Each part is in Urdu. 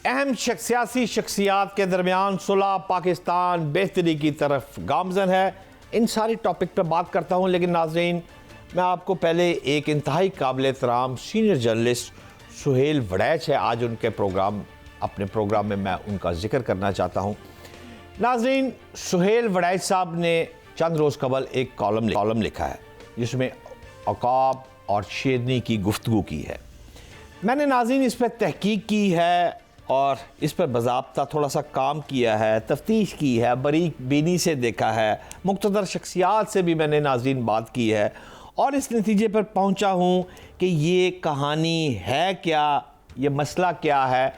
اہم سیاسی شخصیات کے درمیان صلح پاکستان بہتری کی طرف گامزن ہے. ان ساری ٹاپک پہ بات کرتا ہوں، لیکن ناظرین میں آپ کو پہلے ایک انتہائی قابل احترام سینئر جرنلسٹ سہیل وڑیچ ہے، آج ان کے اپنے پروگرام میں ان کا ذکر کرنا چاہتا ہوں. ناظرین، سہیل وڑیچ صاحب نے چند روز قبل ایک کالم لکھا ہے جس میں عقاب اور شیرنی کی گفتگو کی ہے. میں نے ناظرین اس پہ تحقیق کی ہے اور اس پر باضابطہ تھوڑا سا کام کیا ہے، تفتیش کی ہے، باریک بینی سے دیکھا ہے، مقتدر شخصیات سے بھی میں نے ناظرین بات کی ہے اور اس نتیجے پر پہنچا ہوں کہ یہ کہانی ہے کیا، یہ مسئلہ کیا ہے.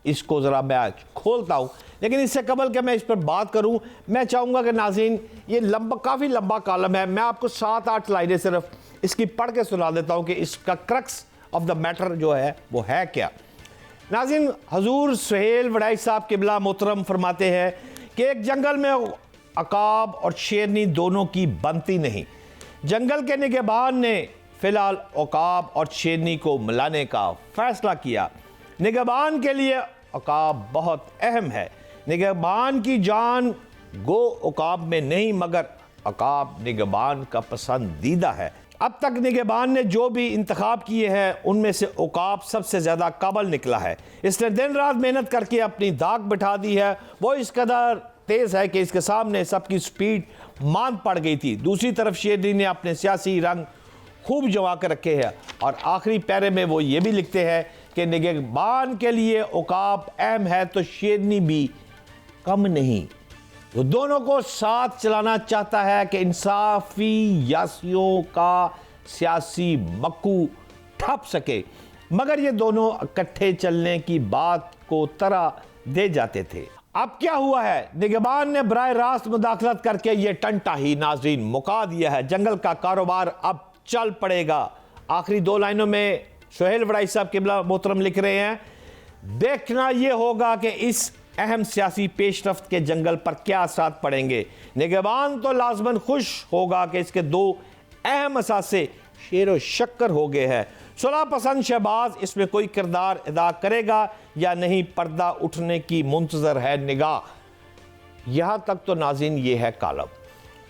اس کو ذرا میں آج کھولتا ہوں، لیکن اس سے قبل کہ میں اس پر بات کروں میں چاہوں گا کہ ناظرین یہ کافی لمبا کالم ہے، میں آپ کو 7-8 لائنیں صرف اس کی پڑھ کے سنا دیتا ہوں کہ اس کا کرکس آف دا میٹر جو ہے وہ ہے کیا. ناظرین، حضور سہیل وڑیچ صاحب قبلہ محترم فرماتے ہیں کہ ایک جنگل میں عقاب اور شیرنی دونوں کی بنتی نہیں. جنگل کے نگہبان نے فی الحال عقاب اور شیرنی کو ملانے کا فیصلہ کیا. نگہبان کے لیے عقاب بہت اہم ہے. نگہبان کی جان گو عقاب میں نہیں، مگر عقاب نگہبان کا پسندیدہ ہے. اب تک نگہبان نے جو بھی انتخاب کیے ہیں ان میں سے عقاب سب سے زیادہ قابل نکلا ہے. اس نے دن رات محنت کر کے اپنی دھاک بٹھا دی ہے. وہ اس قدر تیز ہے کہ اس کے سامنے سب کی سپیڈ ماند پڑ گئی تھی. دوسری طرف شیرنی نے اپنے سیاسی رنگ خوب جما کر رکھے ہیں اور آخری پیرے میں وہ یہ بھی لکھتے ہیں کہ نگہبان کے لیے عقاب اہم ہے تو شیرنی بھی کم نہیں. وہ دونوں کو ساتھ چلانا چاہتا ہے کہ انصافی یاسیوں کا سیاسی مکو ٹھپ سکے، مگر یہ دونوں اکٹھے چلنے کی بات کو طرح دے جاتے تھے. اب کیا ہوا ہے؟ نگہبان نے براہ راست مداخلت کر کے یہ ٹنٹا ہی ناظرین مکا دیا ہے. جنگل کا کاروبار اب چل پڑے گا. آخری 2 لائنوں میں سہیل وڑیچ صاحب قبلہ محترم لکھ رہے ہیں، دیکھنا یہ ہوگا کہ اس اہم سیاسی پیش رفت کے جنگل پر کیا اثرات پڑیں گے. نگہبان تو لازماً خوش ہوگا کہ اس کے 2 اہم اثاثے شیر و شکر ہو گئے ہیں. صلح پسند شہباز اس میں کوئی کردار ادا کرے گا یا نہیں، پردہ اٹھنے کی منتظر ہے نگاہ. یہاں تک تو ناظرین یہ ہے کالم.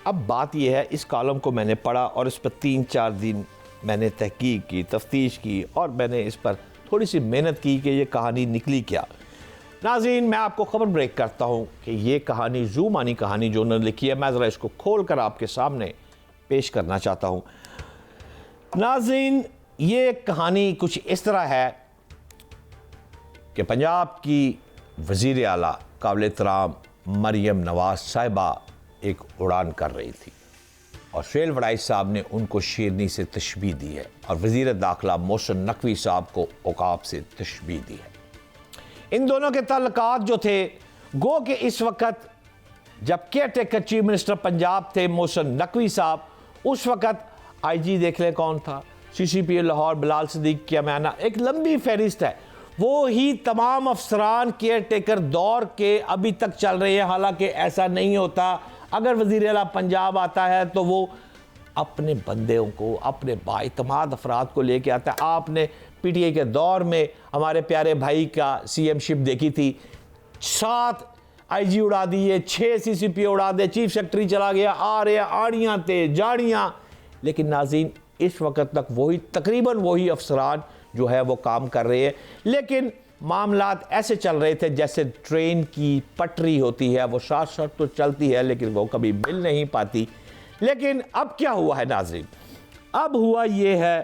اب بات یہ ہے، اس کالم کو میں نے پڑھا اور اس پر 3-4 دن میں نے تحقیق کی، تفتیش کی اور میں نے اس پر تھوڑی سی محنت کی کہ یہ کہانی نکلی کیا. ناظرین، میں آپ کو خبر بریک کرتا ہوں کہ یہ کہانی زومانی کہانی جو انہوں نے لکھی ہے، میں ذرا اس کو کھول کر آپ کے سامنے پیش کرنا چاہتا ہوں. ناظرین، یہ کہانی کچھ اس طرح ہے کہ پنجاب کی وزیر اعلیٰ قابل احترام مریم نواز صاحبہ ایک اڑان کر رہی تھی اور سہیل وڑیچ صاحب نے ان کو شیرنی سے تشبیہ دی ہے اور وزیر داخلہ محسن نقوی صاحب کو عقاب سے تشبیہ دی ہے. ان دونوں کے تعلقات جو تھے، گو کہ اس وقت جب care taker chief minister Punjab تھے محسن نقوی صاحب، اس وقت آئی جی دیکھ لیں کون تھا، CCP لاہور بلال صدیق کی امانہ، ایک لمبی فہرست ہے. وہی تمام افسران کیئر ٹیکر دور کے ابھی تک چل رہے ہیں. حالانکہ ایسا نہیں ہوتا. اگر وزیر اعلیٰ پنجاب آتا ہے تو وہ اپنے بندوں کو، اپنے بااعتماد افراد کو لے کے آتا ہے. آپ نے پی ٹی آئی کے دور میں ہمارے پیارے بھائی کا CM شپ دیکھی تھی، 7 IG اڑا دیے، 6 CCP اڑا دے، چیف سیکرٹری چلا گیا، آ رہے آڑیاں تے جاڑیاں. لیکن ناظرین، اس وقت تک تقریباً وہی افسران جو ہے وہ کام کر رہے ہیں. لیکن معاملات ایسے چل رہے تھے جیسے ٹرین کی پٹری ہوتی ہے، وہ ساتھ تو چلتی ہے لیکن وہ کبھی مل نہیں پاتی. لیکن اب کیا ہوا ہے ناظرین؟ اب ہوا یہ ہے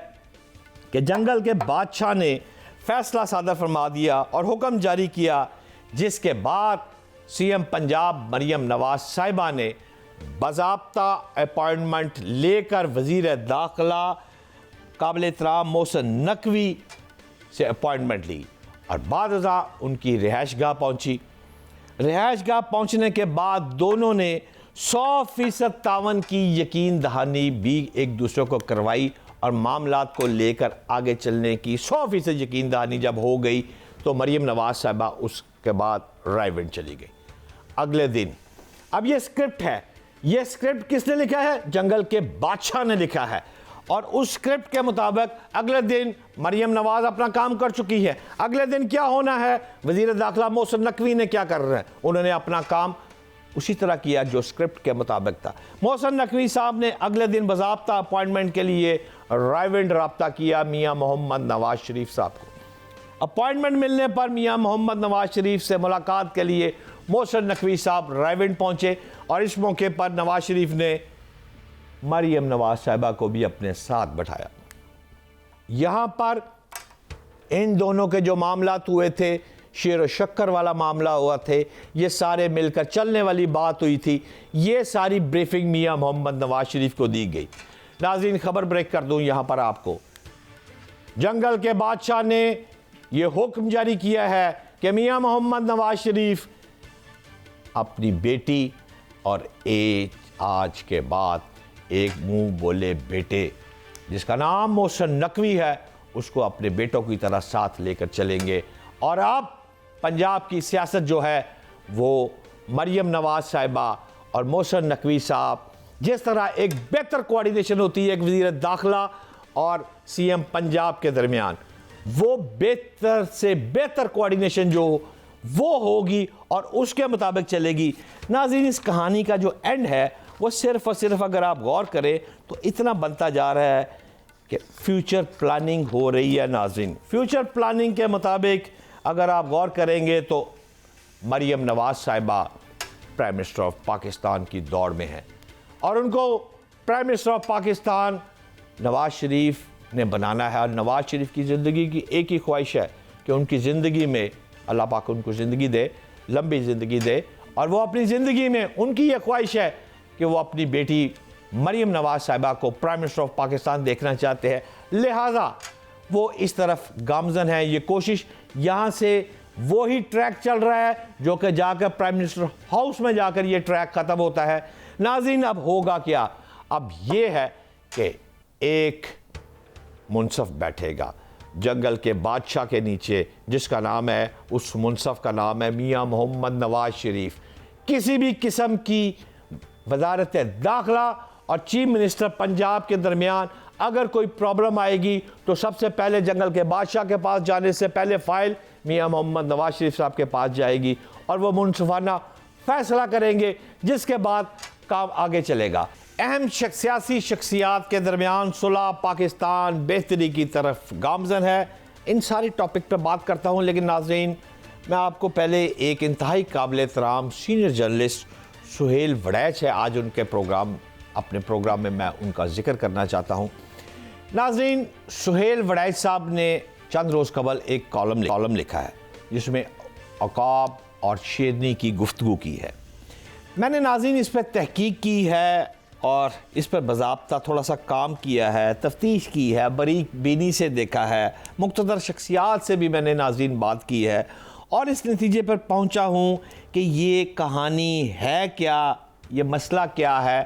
کہ جنگل کے بادشاہ نے فیصلہ صادر فرما دیا اور حکم جاری کیا، جس کے بعد CM پنجاب مریم نواز صاحبہ نے باضابطہ اپائنٹمنٹ لے کر وزیر داخلہ قابل احترام محسن نقوی سے اپائنٹمنٹ لی اور بعد ازاں ان کی رہائش گاہ پہنچی. رہائش گاہ پہنچنے کے بعد دونوں نے 100% تعاون کی یقین دہانی بھی ایک دوسرے کو کروائی اور معاملات کو لے کر آگے چلنے کی 100% یقین دہانی جب ہو گئی تو مریم نواز صاحبہ اس کے بعد رائے چلی گئی. اگلے دن اب یہ اسکرپٹ ہے، یہ اسکرپٹ کس نے لکھا ہے؟ جنگل کے بادشاہ نے لکھا ہے اور اس اسکرپٹ کے مطابق اگلے دن مریم نواز اپنا کام کر چکی ہے. اگلے دن کیا ہونا ہے؟ وزیر داخلہ محسن نقوی نے کیا کر رہے ہیں؟ انہوں نے اپنا کام اسی طرح کیا جو اسکرپٹ کے مطابق تھا. محسن نقوی صاحب نے اگلے دن باضابطہ اپوائنٹمنٹ کے لیے رائیونڈ رابطہ کیا میاں محمد نواز شریف صاحب کو. اپوائنٹمنٹ ملنے پر میاں محمد نواز شریف سے ملاقات کے لیے محسن نقوی صاحب رائیونڈ پہنچے اور اس موقع پر نواز شریف نے مریم نواز صاحبہ کو بھی اپنے ساتھ بٹھایا. یہاں پر ان دونوں کے جو معاملات ہوئے تھے، شیر و شکر والا معاملہ ہوا تھے، یہ سارے مل کر چلنے والی بات ہوئی تھی، یہ ساری بریفنگ میاں محمد نواز شریف کو دی گئی. ناظرین خبر بریک کر دوں یہاں پر آپ کو. جنگل کے بادشاہ نے یہ حکم جاری کیا ہے کہ میاں محمد نواز شریف اپنی بیٹی اور آج کے بعد ایک منہ بولے بیٹے جس کا نام محسن نقوی ہے، اس کو اپنے بیٹوں کی طرح ساتھ لے کر چلیں گے. اور اب پنجاب کی سیاست جو ہے وہ مریم نواز صاحبہ اور محسن نقوی صاحب، جس طرح ایک بہتر کوارڈینیشن ہوتی ہے ایک وزیر داخلہ اور سی ایم پنجاب کے درمیان، وہ بہتر سے بہتر کوارڈینیشن جو وہ ہوگی اور اس کے مطابق چلے گی. ناظرین اس کہانی کا جو اینڈ ہے وہ صرف اور صرف اگر آپ غور کریں تو اتنا بنتا جا رہا ہے کہ فیوچر پلاننگ ہو رہی ہے. ناظرین فیوچر پلاننگ کے مطابق اگر آپ غور کریں گے تو مریم نواز صاحبہ پرائم منسٹر آف پاکستان کی دوڑ میں ہیں اور ان کو prime minister of Pakistan Nawaz Sharif نے بنانا ہے. اور نواز شریف کی زندگی کی ایک ہی خواہش ہے کہ ان کی زندگی میں اللہ پاک ان کو زندگی دے، لمبی زندگی دے، اور وہ اپنی زندگی میں ان کی یہ خواہش ہے کہ وہ اپنی بیٹی مریم نواز صاحبہ کو پرائم منسٹر آف پاکستان دیکھنا چاہتے ہیں. لہٰذا وہ اس طرف گامزن ہے. یہ کوشش یہاں سے وہی ٹریک چل رہا ہے جو کہ جا کر پرائم منسٹر ہاؤس میں جا کر یہ ٹریک ختم ہوتا ہے. ناظرین اب ہوگا کیا؟ اب یہ ہے کہ ایک منصف بیٹھے گا جنگل کے بادشاہ کے نیچے جس کا نام ہے، اس منصف کا نام ہے میاں محمد نواز شریف. کسی بھی قسم کی وزارت داخلہ اور چیف منسٹر پنجاب کے درمیان اگر کوئی پرابلم آئے گی تو سب سے پہلے جنگل کے بادشاہ کے پاس جانے سے پہلے فائل میاں محمد نواز شریف صاحب کے پاس جائے گی اور وہ منصفانہ فیصلہ کریں گے جس کے بعد کام آگے چلے گا. اہم سیاسی شخصیات کے درمیان صلح پاکستان بہتری کی طرف گامزن ہے. ان ساری ٹاپک پہ بات کرتا ہوں، لیکن ناظرین میں آپ کو پہلے ایک انتہائی قابل احترام سینئر جرنلسٹ سہیل وڑیچ ہے، آج ان کے اپنے پروگرام میں ان کا ذکر کرنا چاہتا ہوں. ناظرین سہیل وڑیچ صاحب نے چند روز قبل ایک کالم لکھا ہے جس میں عقاب اور شیرنی کی گفتگو کی ہے. میں نے ناظرین اس پہ تحقیق کی ہے اور اس پر باضابطہ تھوڑا سا کام کیا ہے، تفتیش کی ہے، باریک بینی سے دیکھا ہے، مقتدر شخصیات سے بھی میں نے ناظرین بات کی ہے اور اس نتیجے پر پہنچا ہوں کہ یہ کہانی ہے کیا، یہ مسئلہ کیا ہے.